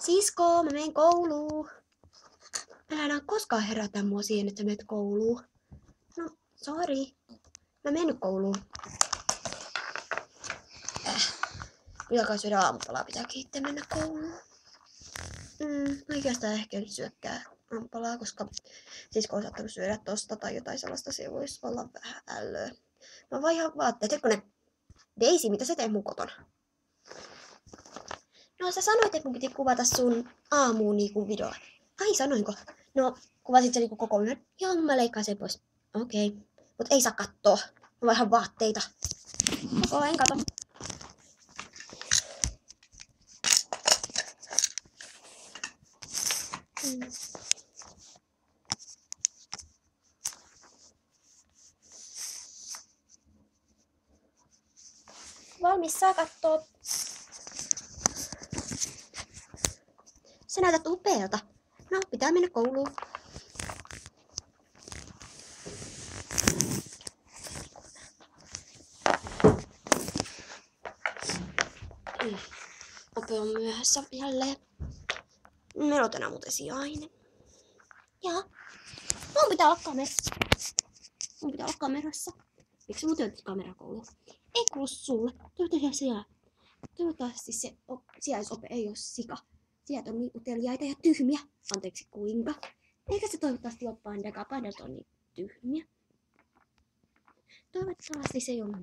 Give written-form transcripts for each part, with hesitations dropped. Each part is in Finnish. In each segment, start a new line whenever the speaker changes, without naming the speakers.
Sisko, mä menen kouluun. Älä enää koskaan herätä mua siihen, että menet kouluun. No, sori. Mä menen kouluun. Nyt alkaa syödä aamupalaa, pitääkin itse mennä kouluun. Oikeastaan ehkä nyt syökkää aamupalaa, koska sisko on saattanut syödä tosta tai jotain sellaista, se voisi olla vähän ällöä. Mä vaihan vaatteet, hetkonen. Daisy, mitä sä teet mun kotona? No sä sanoit, että mun piti kuvata sun aamuun niinku video. Ai sanoinko? No kuvasit sä niinku koko yön? Joo, mä leikkaan sen pois. Okei. Mut ei saa kattoo. Mä vaihan vaatteita. En kato. Valmis, saa kattoo. Sä näytät upealta. No, pitää mennä kouluun. Ope on myöhässä jälleen. Meillä on tänään muuten sijainen. Jaa. Mun pitää olla kamerassa. Mun pitää olla kamerassa. Miksi mun työtit kamerakouluun? Ei kuulu sulle. Toivottavasti se sijaisope ei ole sika. Sijat on niin uteliaita ja tyhmiä. Anteeksi kuinka. Eikä se toivottavasti ole pandakaan. Pandat on niin tyhmiä. Toivottavasti se ei ole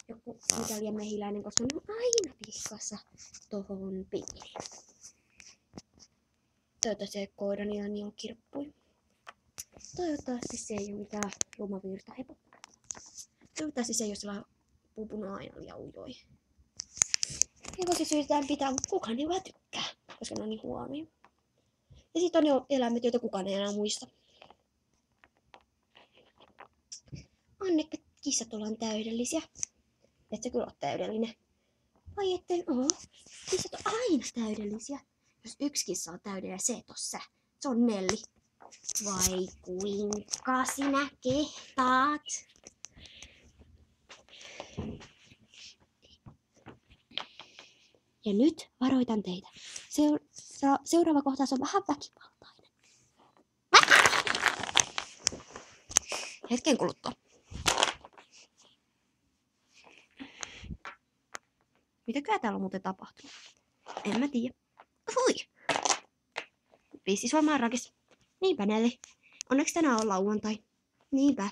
joku italian mehiläinen, koska ne on aina vihkassa tohon pilliin. Toivottavasti se koirani niin on kirppui. Toivottavasti se ei ole mitään lumavirtahepo. Toivottavasti se ei ole sellainen pupunut aina liian ujoi. Ja siis yritetään pitää, mutta kukaan ei vaan tykkää, koska ne on niin huonoja. Ja sit on jo eläimet, joita kukaan ei enää muista. Anneke, kissat ollaan täydellisiä. Et sä kyllä ole täydellinen. Vai etten oo? Kissat on aina täydellisiä. Jos yksi kissa on täydellinen, se et oo sä. Se on Nelli. Vai kuinka sinä kehtaat? Ja nyt varoitan teitä. Seuraava kohtaus on vähän väkivaltainen. Hetken kuluttua. Mitäköhän täällä on muuten tapahtunut? En mä tiedä. Hui! Viisi Suomaan rakis. Niinpä Nelli. Onneksi tänään on lauantai. Niinpä.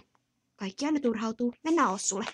Kaikki aina turhautuu. Mennään Ossulle.